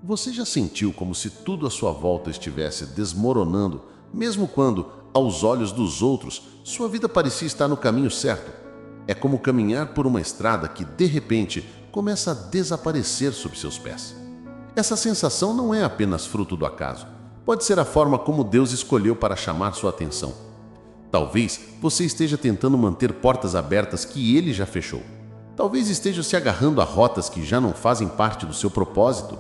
Você já sentiu como se tudo à sua volta estivesse desmoronando, mesmo quando, aos olhos dos outros, sua vida parecia estar no caminho certo? É como caminhar por uma estrada que, de repente, começa a desaparecer sob seus pés. Essa sensação não é apenas fruto do acaso. Pode ser a forma como Deus escolheu para chamar sua atenção. Talvez você esteja tentando manter portas abertas que Ele já fechou. Talvez esteja se agarrando a rotas que já não fazem parte do seu propósito.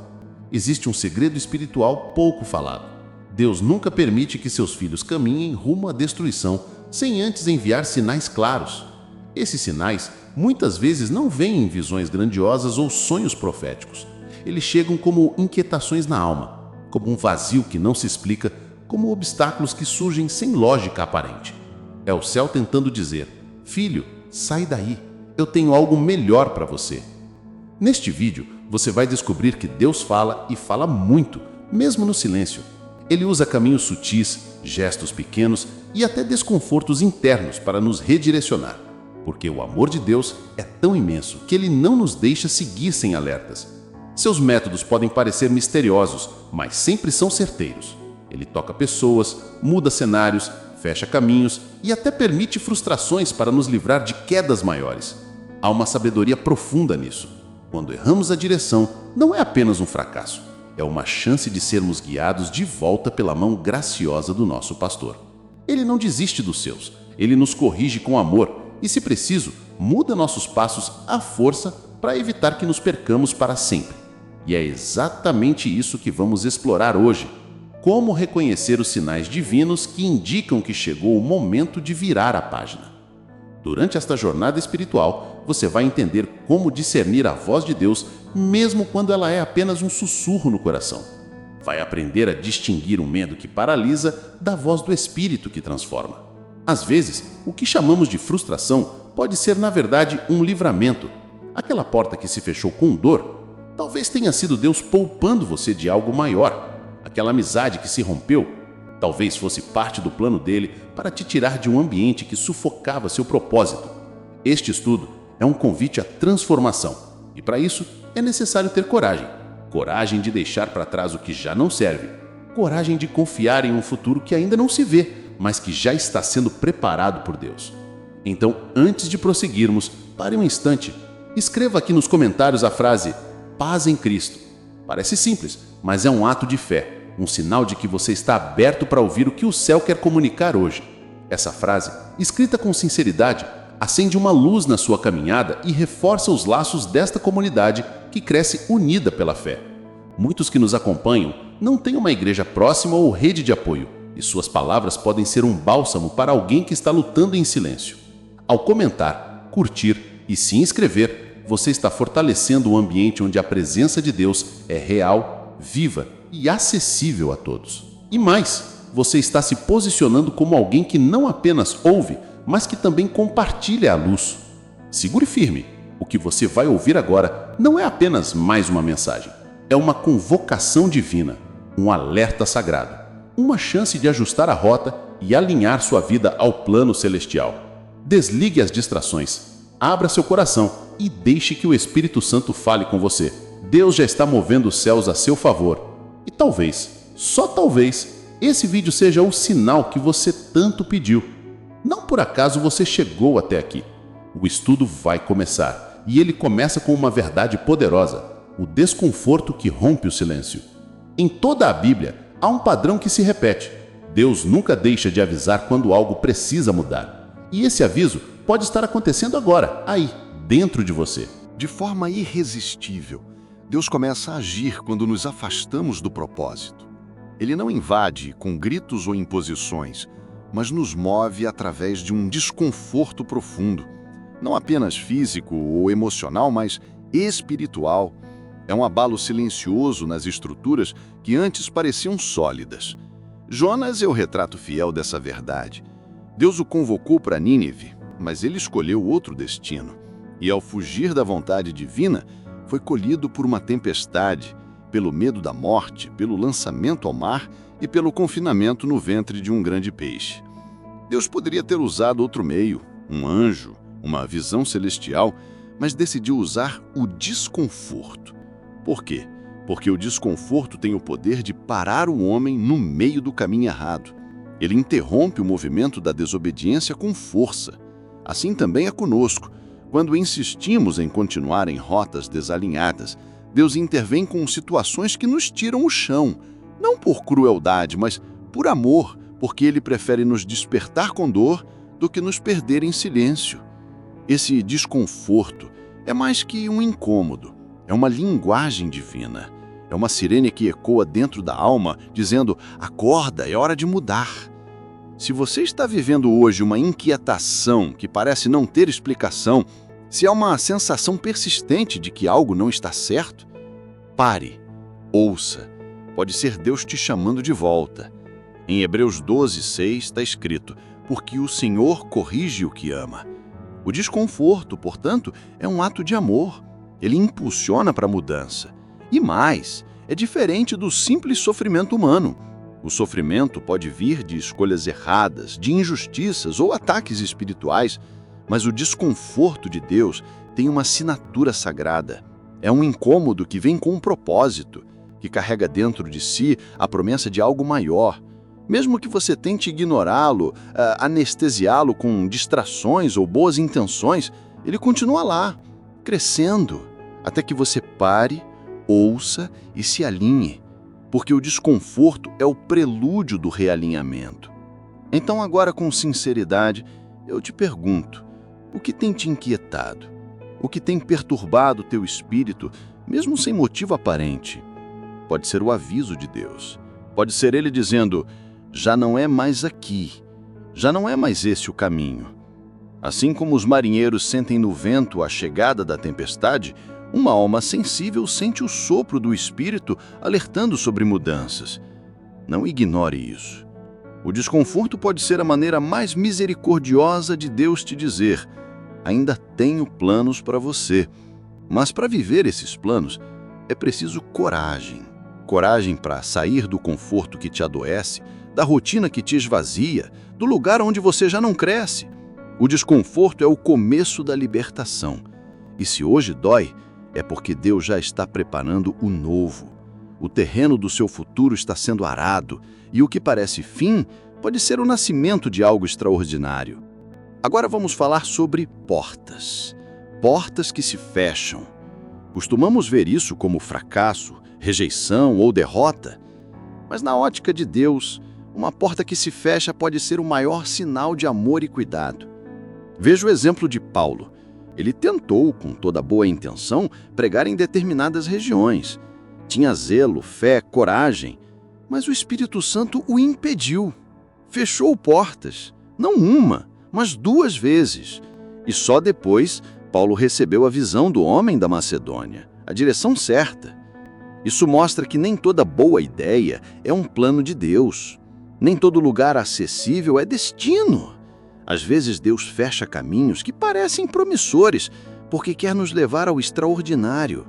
Existe um segredo espiritual pouco falado. Deus nunca permite que seus filhos caminhem rumo à destruição sem antes enviar sinais claros. Esses sinais muitas vezes não vêm em visões grandiosas ou sonhos proféticos. Eles chegam como inquietações na alma, como um vazio que não se explica, como obstáculos que surgem sem lógica aparente. É o céu tentando dizer: filho, sai daí, eu tenho algo melhor para você. Neste vídeo, você vai descobrir que Deus fala e fala muito, mesmo no silêncio. Ele usa caminhos sutis, gestos pequenos e até desconfortos internos para nos redirecionar. Porque o amor de Deus é tão imenso que Ele não nos deixa seguir sem alertas. Seus métodos podem parecer misteriosos, mas sempre são certeiros. Ele toca pessoas, muda cenários, fecha caminhos e até permite frustrações para nos livrar de quedas maiores. Há uma sabedoria profunda nisso. Quando erramos a direção, não é apenas um fracasso. É uma chance de sermos guiados de volta pela mão graciosa do nosso pastor. Ele não desiste dos seus. Ele nos corrige com amor e, se preciso, muda nossos passos à força para evitar que nos percamos para sempre. E é exatamente isso que vamos explorar hoje. Como reconhecer os sinais divinos que indicam que chegou o momento de virar a página. Durante esta jornada espiritual, você vai entender como discernir a voz de Deus, mesmo quando ela é apenas um sussurro no coração. Vai aprender a distinguir o medo que paralisa da voz do Espírito que transforma. Às vezes, o que chamamos de frustração pode ser, na verdade, um livramento. Aquela porta que se fechou com dor, talvez tenha sido Deus poupando você de algo maior. Aquela amizade que se rompeu, talvez fosse parte do plano dele para te tirar de um ambiente que sufocava seu propósito. Este estudo é um convite à transformação, e para isso é necessário ter coragem. Coragem de deixar para trás o que já não serve. Coragem de confiar em um futuro que ainda não se vê, mas que já está sendo preparado por Deus. Então, antes de prosseguirmos, pare um instante. Escreva aqui nos comentários a frase "Paz em Cristo". Parece simples, mas é um ato de fé, um sinal de que você está aberto para ouvir o que o céu quer comunicar hoje. Essa frase, escrita com sinceridade, acende uma luz na sua caminhada e reforça os laços desta comunidade que cresce unida pela fé. Muitos que nos acompanham não têm uma igreja próxima ou rede de apoio, e suas palavras podem ser um bálsamo para alguém que está lutando em silêncio. Ao comentar, curtir e se inscrever, você está fortalecendo um ambiente onde a presença de Deus é real, viva e acessível a todos. E mais, você está se posicionando como alguém que não apenas ouve, mas que também compartilha a luz. Segure firme. O que você vai ouvir agora não é apenas mais uma mensagem. É uma convocação divina, um alerta sagrado, uma chance de ajustar a rota e alinhar sua vida ao plano celestial. Desligue as distrações, abra seu coração e deixe que o Espírito Santo fale com você. Deus já está movendo os céus a seu favor. E talvez, só talvez, esse vídeo seja o sinal que você tanto pediu. Não por acaso você chegou até aqui. O estudo vai começar, e ele começa com uma verdade poderosa: o desconforto que rompe o silêncio. Em toda a Bíblia, há um padrão que se repete. Deus nunca deixa de avisar quando algo precisa mudar. E esse aviso pode estar acontecendo agora, aí, dentro de você. De forma irresistível, Deus começa a agir quando nos afastamos do propósito. Ele não invade com gritos ou imposições, mas nos move através de um desconforto profundo, não apenas físico ou emocional, mas espiritual. É um abalo silencioso nas estruturas que antes pareciam sólidas. Jonas é o retrato fiel dessa verdade. Deus o convocou para Nínive, mas ele escolheu outro destino. E ao fugir da vontade divina, foi colhido por uma tempestade, pelo medo da morte, pelo lançamento ao mar e pelo confinamento no ventre de um grande peixe. Deus poderia ter usado outro meio, um anjo, uma visão celestial, mas decidiu usar o desconforto. Por quê? porque o desconforto tem o poder de parar o homem no meio do caminho errado. Ele interrompe o movimento da desobediência com força. Assim também é conosco. Quando insistimos em continuar em rotas desalinhadas, Deus intervém com situações que nos tiram o chão, não por crueldade, mas por amor, porque Ele prefere nos despertar com dor do que nos perder em silêncio. Esse desconforto é mais que um incômodo, é uma linguagem divina. É uma sirene que ecoa dentro da alma, dizendo: acorda, é hora de mudar. Se você está vivendo hoje uma inquietação que parece não ter explicação, se há uma sensação persistente de que algo não está certo, pare, ouça. Pode ser Deus te chamando de volta. Em Hebreus 12:6 está escrito: porque o Senhor corrige o que ama. O desconforto, portanto, é um ato de amor. Ele impulsiona para a mudança. E mais, é diferente do simples sofrimento humano. O sofrimento pode vir de escolhas erradas, de injustiças ou ataques espirituais, mas o desconforto de Deus tem uma assinatura sagrada. É um incômodo que vem com um propósito, que carrega dentro de si a promessa de algo maior. Mesmo que você tente ignorá-lo, anestesiá-lo com distrações ou boas intenções, ele continua lá, crescendo, até que você pare, ouça e se alinhe, porque o desconforto é o prelúdio do realinhamento. Então agora, com sinceridade, eu te pergunto, o que tem te inquietado? O que tem perturbado teu espírito, mesmo sem motivo aparente? Pode ser o aviso de Deus. Pode ser Ele dizendo: já não é mais aqui, já não é mais esse o caminho. Assim como os marinheiros sentem no vento a chegada da tempestade, uma alma sensível sente o sopro do Espírito alertando sobre mudanças. Não ignore isso. O desconforto pode ser a maneira mais misericordiosa de Deus te dizer: ainda tenho planos para você. Mas para viver esses planos, é preciso coragem. Coragem para sair do conforto que te adoece, da rotina que te esvazia, do lugar onde você já não cresce. O desconforto é o começo da libertação. E se hoje dói, é porque Deus já está preparando o novo. O terreno do seu futuro está sendo arado, e o que parece fim pode ser o nascimento de algo extraordinário. Agora vamos falar sobre portas. Portas que se fecham. Costumamos ver isso como fracasso, rejeição ou derrota. Mas na ótica de Deus, uma porta que se fecha pode ser o maior sinal de amor e cuidado. Veja o exemplo de Paulo. Ele tentou, com toda boa intenção, pregar em determinadas regiões. Tinha zelo, fé, coragem, mas o Espírito Santo o impediu. Fechou portas, não uma, mas 2 vezes. E só depois, Paulo recebeu a visão do homem da Macedônia, a direção certa. Isso mostra que nem toda boa ideia é um plano de Deus. Nem todo lugar acessível é destino. Às vezes Deus fecha caminhos que parecem promissores, porque quer nos levar ao extraordinário.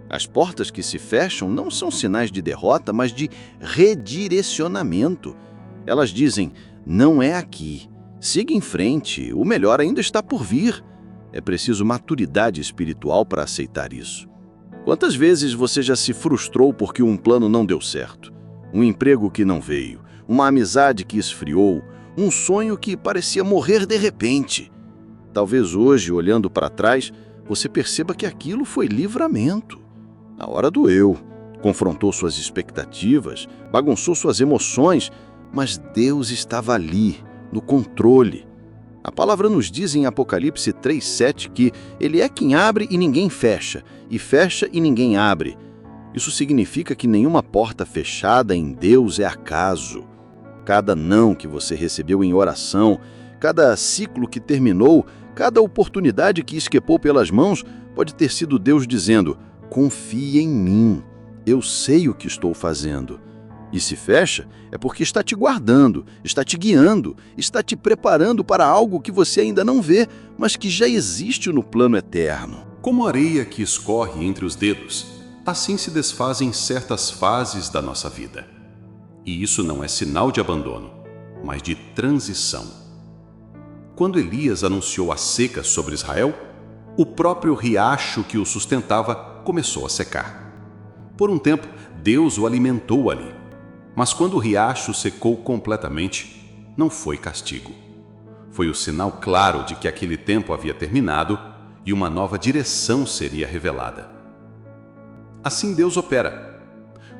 As portas que se fecham não são sinais de derrota, mas de redirecionamento. Elas dizem: não é aqui, siga em frente, o melhor ainda está por vir. É preciso maturidade espiritual para aceitar isso. Quantas vezes você já se frustrou porque um plano não deu certo? Um emprego que não veio, uma amizade que esfriou, um sonho que parecia morrer de repente. Talvez hoje, olhando para trás, você perceba que aquilo foi livramento. A hora doeu, confrontou suas expectativas, bagunçou suas emoções, mas Deus estava ali, no controle. A palavra nos diz em Apocalipse 3:7 que Ele é quem abre e ninguém fecha, e fecha e ninguém abre. Isso significa que nenhuma porta fechada em Deus é acaso. Cada não que você recebeu em oração, cada ciclo que terminou, cada oportunidade que escapou pelas mãos, pode ter sido Deus dizendo: confie em mim, eu sei o que estou fazendo. E se fecha, é porque está te guardando, está te guiando, está te preparando para algo que você ainda não vê, mas que já existe no plano eterno. Como areia que escorre entre os dedos, assim se desfazem certas fases da nossa vida. E isso não é sinal de abandono, mas de transição. Quando Elias anunciou a seca sobre Israel, o próprio riacho que o sustentava começou a secar. Por um tempo, Deus o alimentou ali. Mas quando o riacho secou completamente, não foi castigo. Foi o sinal claro de que aquele tempo havia terminado e uma nova direção seria revelada. Assim Deus opera.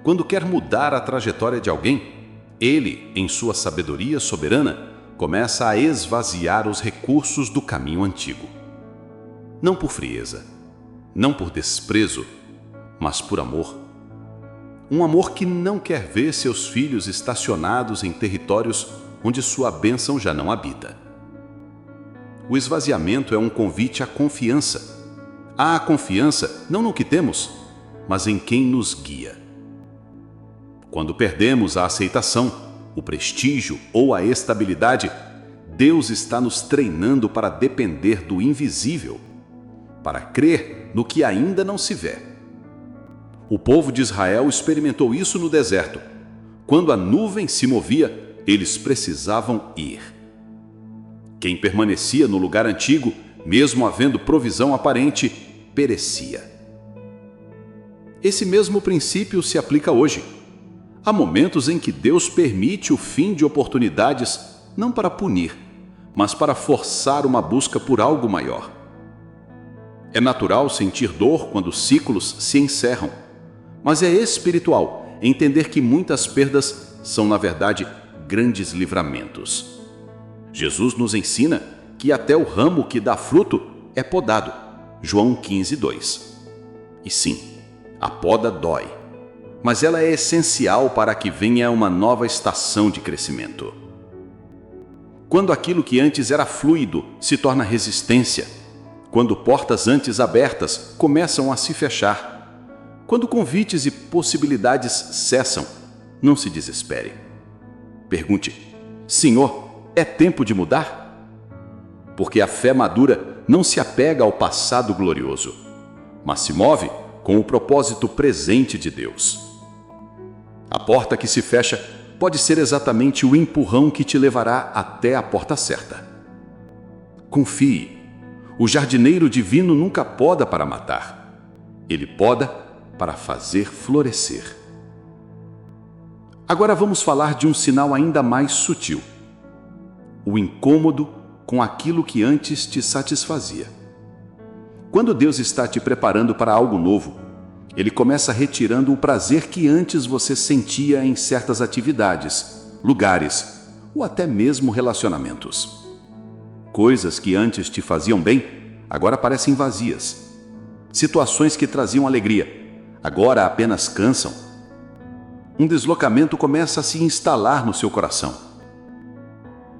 Quando quer mudar a trajetória de alguém, Ele, em sua sabedoria soberana, começa a esvaziar os recursos do caminho antigo. Não por frieza, não por desprezo, mas por amor. Um amor que não quer ver seus filhos estacionados em territórios onde sua bênção já não habita. O esvaziamento é um convite à confiança. Há confiança não no que temos, mas em quem nos guia. Quando perdemos a aceitação, o prestígio ou a estabilidade, Deus está nos treinando para depender do invisível, para crer no que ainda não se vê. O povo de Israel experimentou isso no deserto. Quando a nuvem se movia, eles precisavam ir. Quem permanecia no lugar antigo, mesmo havendo provisão aparente, perecia. Esse mesmo princípio se aplica hoje. Há momentos em que Deus permite o fim de oportunidades, não para punir, mas para forçar uma busca por algo maior. É natural sentir dor quando ciclos se encerram, mas é espiritual entender que muitas perdas são, na verdade, grandes livramentos. Jesus nos ensina que até o ramo que dá fruto é podado. João 15:2. E sim, a poda dói, mas ela é essencial para que venha uma nova estação de crescimento. Quando aquilo que antes era fluido se torna resistência, quando portas antes abertas começam a se fechar, quando convites e possibilidades cessam, não se desespere. Pergunte: Senhor, é tempo de mudar? Porque a fé madura não se apega ao passado glorioso, mas se move com o propósito presente de Deus. A porta que se fecha pode ser exatamente o empurrão que te levará até a porta certa. Confie. O jardineiro divino nunca poda para matar. Ele poda para fazer florescer. Agora vamos falar de um sinal ainda mais sutil: o incômodo com aquilo que antes te satisfazia. Quando Deus está te preparando para algo novo, Ele começa retirando o prazer que antes você sentia em certas atividades, lugares ou até mesmo relacionamentos. Coisas que antes te faziam bem, agora parecem vazias. Situações que traziam alegria, agora apenas cansam. Um deslocamento começa a se instalar no seu coração.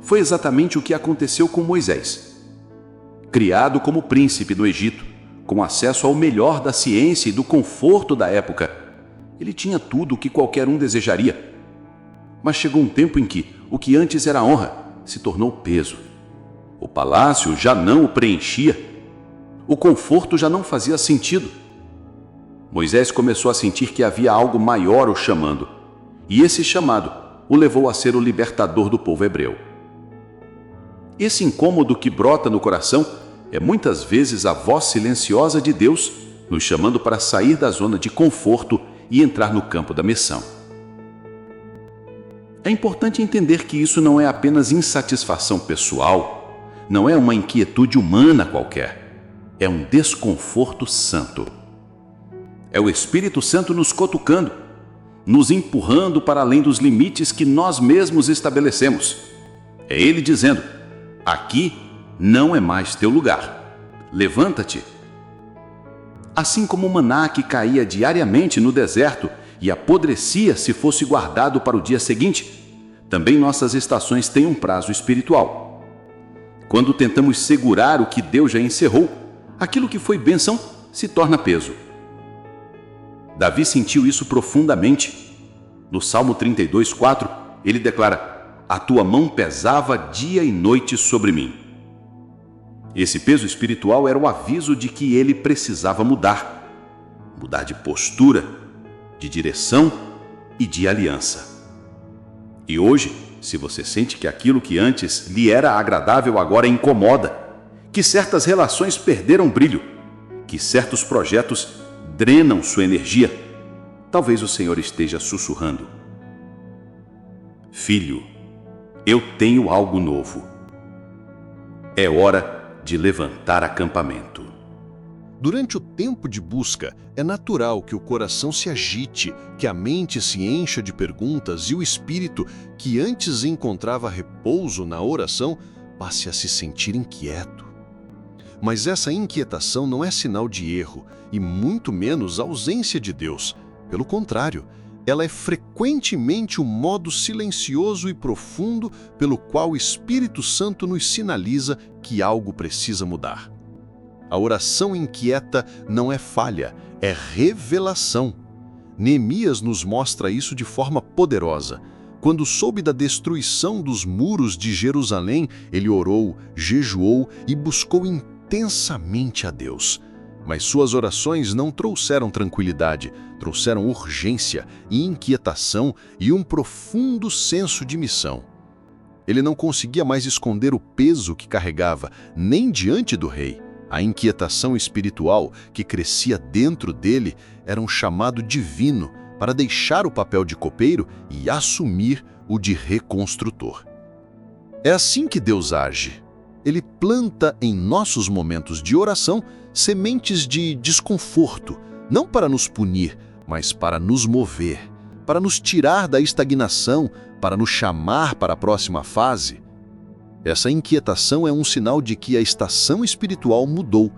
Foi exatamente o que aconteceu com Moisés. Criado como príncipe no Egito, com acesso ao melhor da ciência e do conforto da época, ele tinha tudo o que qualquer um desejaria. Mas chegou um tempo em que o que antes era honra se tornou peso. O palácio já não o preenchia. O conforto já não fazia sentido. Moisés começou a sentir que havia algo maior o chamando, e esse chamado o levou a ser o libertador do povo hebreu. Esse incômodo que brota no coração é muitas vezes a voz silenciosa de Deus nos chamando para sair da zona de conforto e entrar no campo da missão. É importante entender que isso não é apenas insatisfação pessoal, não é uma inquietude humana qualquer, é um desconforto santo. É o Espírito Santo nos cutucando, nos empurrando para além dos limites que nós mesmos estabelecemos. É Ele dizendo: aqui não é mais teu lugar. Levanta-te. Assim como o maná que caía diariamente no deserto e apodrecia se fosse guardado para o dia seguinte, também nossas estações têm um prazo espiritual. Quando tentamos segurar o que Deus já encerrou, aquilo que foi bênção se torna peso. Davi sentiu isso profundamente. No Salmo 32:4, ele declara: a tua mão pesava dia e noite sobre mim. Esse peso espiritual era o aviso de que ele precisava mudar de postura, de direção e de aliança. E hoje, se você sente que aquilo que antes lhe era agradável agora incomoda, que certas relações perderam brilho, que certos projetos drenam sua energia, Talvez o Senhor esteja sussurrando: Filho, eu tenho algo novo. É hora de levantar acampamento. Durante o tempo de busca, é natural que o coração se agite, que a mente se encha de perguntas e o espírito, que antes encontrava repouso na oração, passe a se sentir inquieto. Mas essa inquietação não é sinal de erro e muito menos ausência de Deus. Pelo contrário, ela é frequentemente o modo silencioso e profundo pelo qual o Espírito Santo nos sinaliza que algo precisa mudar. A oração inquieta não é falha, é revelação. Neemias nos mostra isso de forma poderosa. Quando soube da destruição dos muros de Jerusalém, ele orou, jejuou e buscou intensamente a Deus. Mas suas orações não trouxeram tranquilidade, trouxeram urgência e inquietação e um profundo senso de missão. Ele não conseguia mais esconder o peso que carregava, nem diante do rei. A inquietação espiritual que crescia dentro dele era um chamado divino para deixar o papel de copeiro e assumir o de reconstrutor. É assim que Deus age. Ele planta em nossos momentos de oração sementes de desconforto, não para nos punir, mas para nos mover, para nos tirar da estagnação, para nos chamar para a próxima fase. Essa inquietação é um sinal de que a estação espiritual mudou.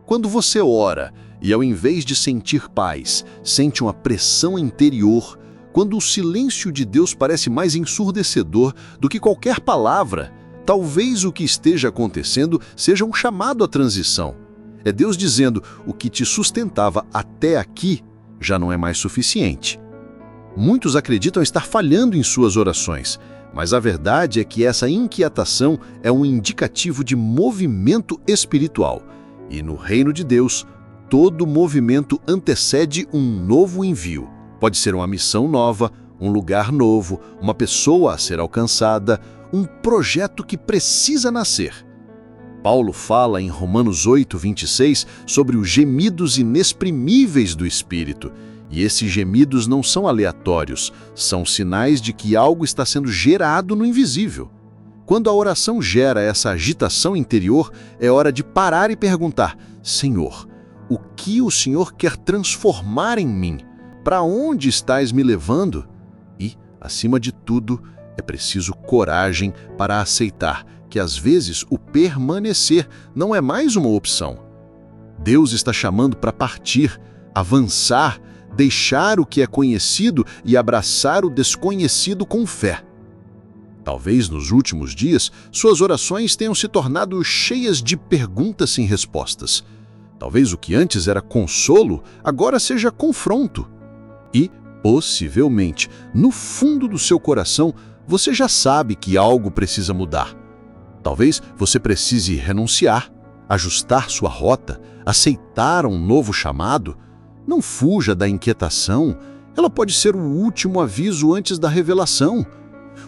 Quando você ora e, ao invés de sentir paz, sente uma pressão interior, quando o silêncio de Deus parece mais ensurdecedor do que qualquer palavra, talvez o que esteja acontecendo seja um chamado à transição. É Deus dizendo: o que te sustentava até aqui já não é mais suficiente. Muitos acreditam estar falhando em suas orações, mas a verdade é que essa inquietação é um indicativo de movimento espiritual. E no reino de Deus, todo movimento antecede um novo envio. Pode ser uma missão nova, um lugar novo, uma pessoa a ser alcançada, um projeto que precisa nascer. Paulo fala em Romanos 8:26 sobre os gemidos inexprimíveis do Espírito. E esses gemidos não são aleatórios, são sinais de que algo está sendo gerado no invisível. Quando a oração gera essa agitação interior, é hora de parar e perguntar: Senhor, o que o Senhor quer transformar em mim? Para onde estás me levando? E, acima de tudo, é preciso coragem para aceitar que às vezes o permanecer não é mais uma opção. Deus está chamando para partir, avançar, deixar o que é conhecido e abraçar o desconhecido com fé. Talvez nos últimos dias suas orações tenham se tornado cheias de perguntas sem respostas. Talvez o que antes era consolo agora seja confronto. E, possivelmente, no fundo do seu coração, você já sabe que algo precisa mudar. Talvez você precise renunciar, ajustar sua rota, aceitar um novo chamado. Não fuja da inquietação, ela pode ser o último aviso antes da revelação.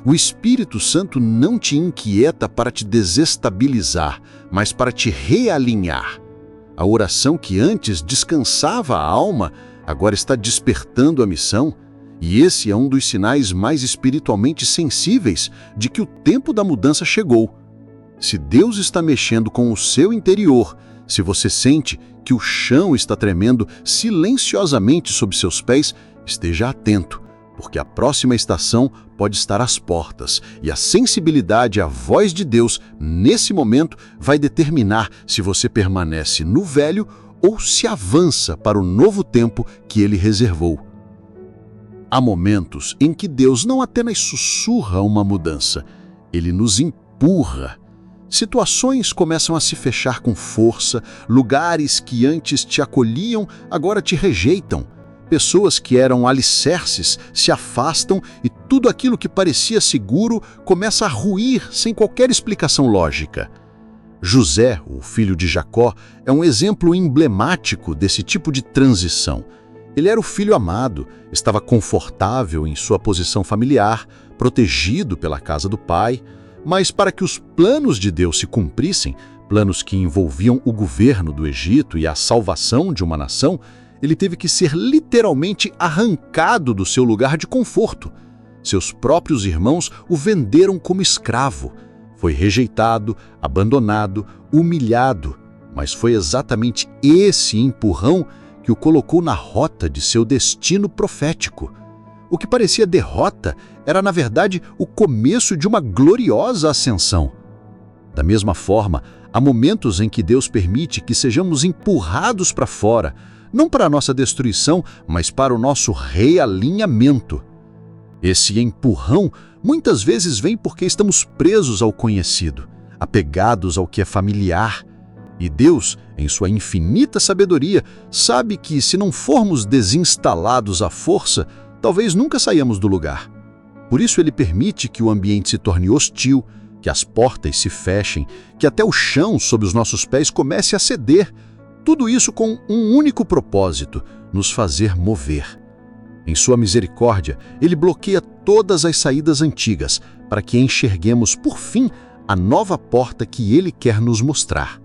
O Espírito Santo não te inquieta para te desestabilizar, mas para te realinhar. A oração que antes descansava a alma, agora está despertando a missão, e esse é um dos sinais mais espiritualmente sensíveis de que o tempo da mudança chegou. Se Deus está mexendo com o seu interior, se você sente que o chão está tremendo silenciosamente sob seus pés, esteja atento, porque a próxima estação pode estar às portas, e a sensibilidade à voz de Deus, nesse momento, vai determinar se você permanece no velho ou se avança para o novo tempo que Ele reservou. Há momentos em que Deus não apenas sussurra uma mudança, Ele nos empurra. Situações começam a se fechar com força, lugares que antes te acolhiam agora te rejeitam. Pessoas que eram alicerces se afastam e tudo aquilo que parecia seguro começa a ruir sem qualquer explicação lógica. José, o filho de Jacó, é um exemplo emblemático desse tipo de transição. Ele era o filho amado, estava confortável em sua posição familiar, protegido pela casa do pai, mas para que os planos de Deus se cumprissem, planos que envolviam o governo do Egito e a salvação de uma nação, ele teve que ser literalmente arrancado do seu lugar de conforto. Seus próprios irmãos o venderam como escravo. Foi rejeitado, abandonado, humilhado, mas foi exatamente esse empurrão que o colocou na rota de seu destino profético. O que parecia derrota era, na verdade, o começo de uma gloriosa ascensão. Da mesma forma, há momentos em que Deus permite que sejamos empurrados para fora, não para a nossa destruição, mas para o nosso realinhamento. Esse empurrão muitas vezes vem porque estamos presos ao conhecido, apegados ao que é familiar. E Deus, em sua infinita sabedoria, sabe que se não formos desinstalados à força, talvez nunca saiamos do lugar. Por isso ele permite que o ambiente se torne hostil, que as portas se fechem, que até o chão sob os nossos pés comece a ceder. Tudo isso com um único propósito: nos fazer mover. Em sua misericórdia, ele bloqueia todas as saídas antigas para que enxerguemos, por fim, a nova porta que ele quer nos mostrar.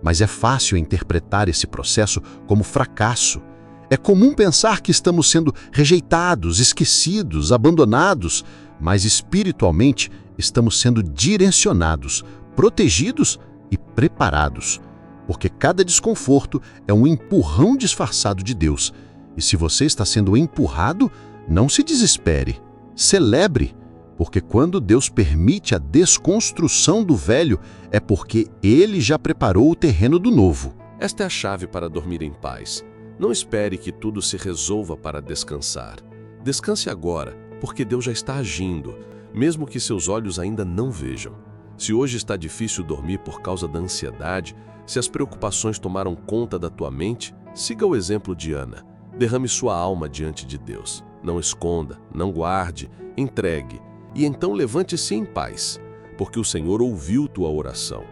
Mas é fácil interpretar esse processo como fracasso. É comum pensar que estamos sendo rejeitados, esquecidos, abandonados, mas espiritualmente estamos sendo direcionados, protegidos e preparados. Porque cada desconforto é um empurrão disfarçado de Deus. E se você está sendo empurrado, não se desespere. Celebre, porque quando Deus permite a desconstrução do velho, é porque Ele já preparou o terreno do novo. Esta é a chave para dormir em paz. Não espere que tudo se resolva para descansar. Descanse agora, porque Deus já está agindo, mesmo que seus olhos ainda não vejam. Se hoje está difícil dormir por causa da ansiedade, se as preocupações tomaram conta da tua mente, siga o exemplo de Ana. Derrame sua alma diante de Deus. Não esconda, não guarde, entregue. E então levante-se em paz, porque o Senhor ouviu tua oração.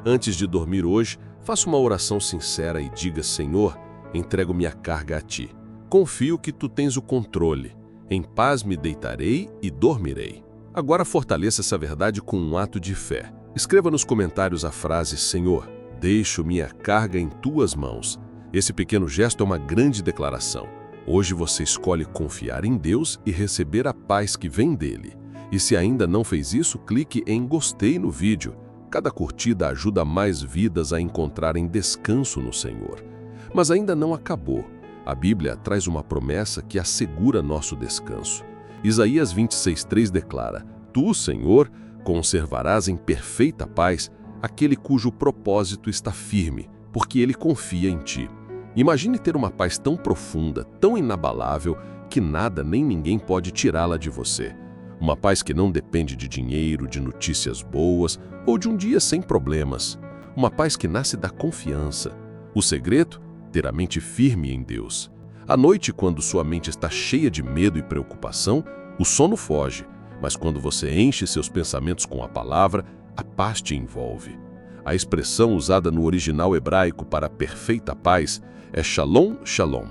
Antes de dormir hoje, faça uma oração sincera e diga: Senhor, entrego minha carga a ti. Confio que tu tens o controle. Em paz me deitarei e dormirei. Agora fortaleça essa verdade com um ato de fé. Escreva nos comentários a frase: Senhor, deixo minha carga em tuas mãos. Esse pequeno gesto é uma grande declaração. Hoje você escolhe confiar em Deus e receber a paz que vem dele. E se ainda não fez isso, clique em gostei no vídeo. Cada curtida ajuda mais vidas a encontrarem descanso no Senhor. Mas ainda não acabou. A Bíblia traz uma promessa que assegura nosso descanso. Isaías 26:3 declara: Tu, Senhor, conservarás em perfeita paz aquele cujo propósito está firme, porque ele confia em ti. Imagine ter uma paz tão profunda, tão inabalável, que nada nem ninguém pode tirá-la de você. Uma paz que não depende de dinheiro, de notícias boas ou de um dia sem problemas. Uma paz que nasce da confiança. O segredo? Ter a mente firme em Deus. À noite, quando sua mente está cheia de medo e preocupação, o sono foge. Mas quando você enche seus pensamentos com a palavra, a paz te envolve. A expressão usada no original hebraico para perfeita paz é Shalom, Shalom,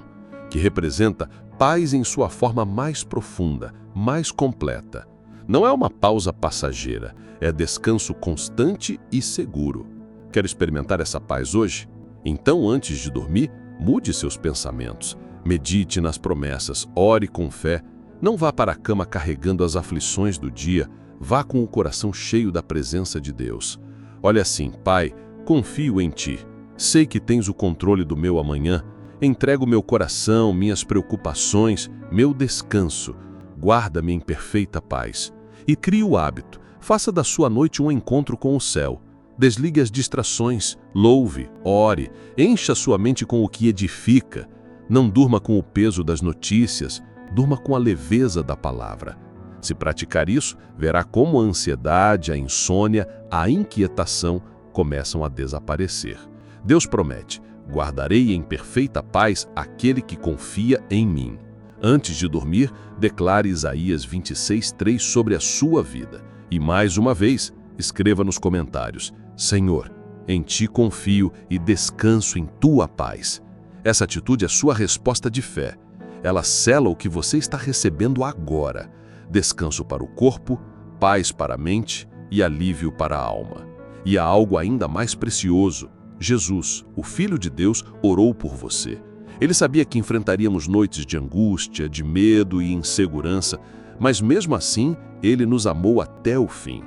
que representa paz em sua forma mais profunda, mais completa. Não é uma pausa passageira, é descanso constante e seguro. Quer experimentar essa paz hoje? Então, antes de dormir, mude seus pensamentos. Medite nas promessas, ore com fé. Não vá para a cama carregando as aflições do dia, vá com o coração cheio da presença de Deus. Olha assim: Pai, confio em Ti. Sei que tens o controle do meu amanhã. Entrego meu coração, minhas preocupações, meu descanso. Guarda-me em perfeita paz. E crie o hábito. Faça da sua noite um encontro com o céu. Desligue as distrações, louve, ore, encha sua mente com o que edifica. Não durma com o peso das notícias, durma com a leveza da palavra. Se praticar isso, verá como a ansiedade, a insônia, a inquietação começam a desaparecer. Deus promete: guardarei em perfeita paz aquele que confia em mim. Antes de dormir, declare Isaías 26:3 sobre a sua vida. E mais uma vez, escreva nos comentários: Senhor, em Ti confio e descanso em Tua paz. Essa atitude é sua resposta de fé. Ela sela o que você está recebendo agora. Descanso para o corpo, paz para a mente e alívio para a alma. E há algo ainda mais precioso. Jesus, o Filho de Deus, orou por você. Ele sabia que enfrentaríamos noites de angústia, de medo e insegurança, mas mesmo assim, ele nos amou até o fim.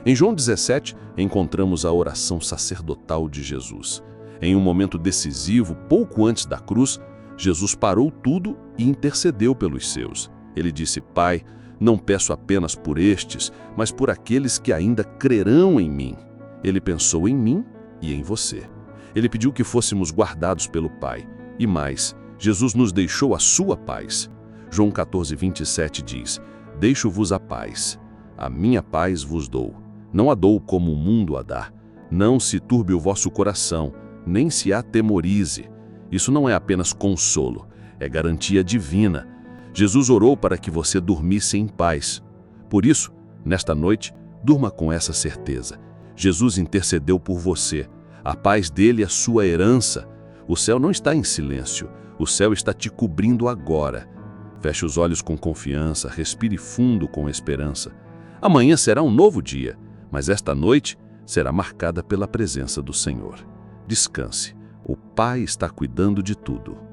Em João 17, encontramos a oração sacerdotal de Jesus. Em um momento decisivo, pouco antes da cruz, Jesus parou tudo e intercedeu pelos seus. Ele disse: Pai, não peço apenas por estes, mas por aqueles que ainda crerão em mim. Ele pensou em mim e em você. Ele pediu que fôssemos guardados pelo Pai. E mais, Jesus nos deixou a sua paz. João 14:27 diz: Deixo-vos a paz. A minha paz vos dou. Não a dou como o mundo a dá. Não se turbe o vosso coração, nem se atemorize. Isso não é apenas consolo, é garantia divina. Jesus orou para que você dormisse em paz. Por isso, nesta noite, durma com essa certeza. Jesus intercedeu por você. A paz dele é sua herança. O céu não está em silêncio. O céu está te cobrindo agora. Feche os olhos com confiança, respire fundo com esperança. Amanhã será um novo dia, mas esta noite será marcada pela presença do Senhor. Descanse. O Pai está cuidando de tudo.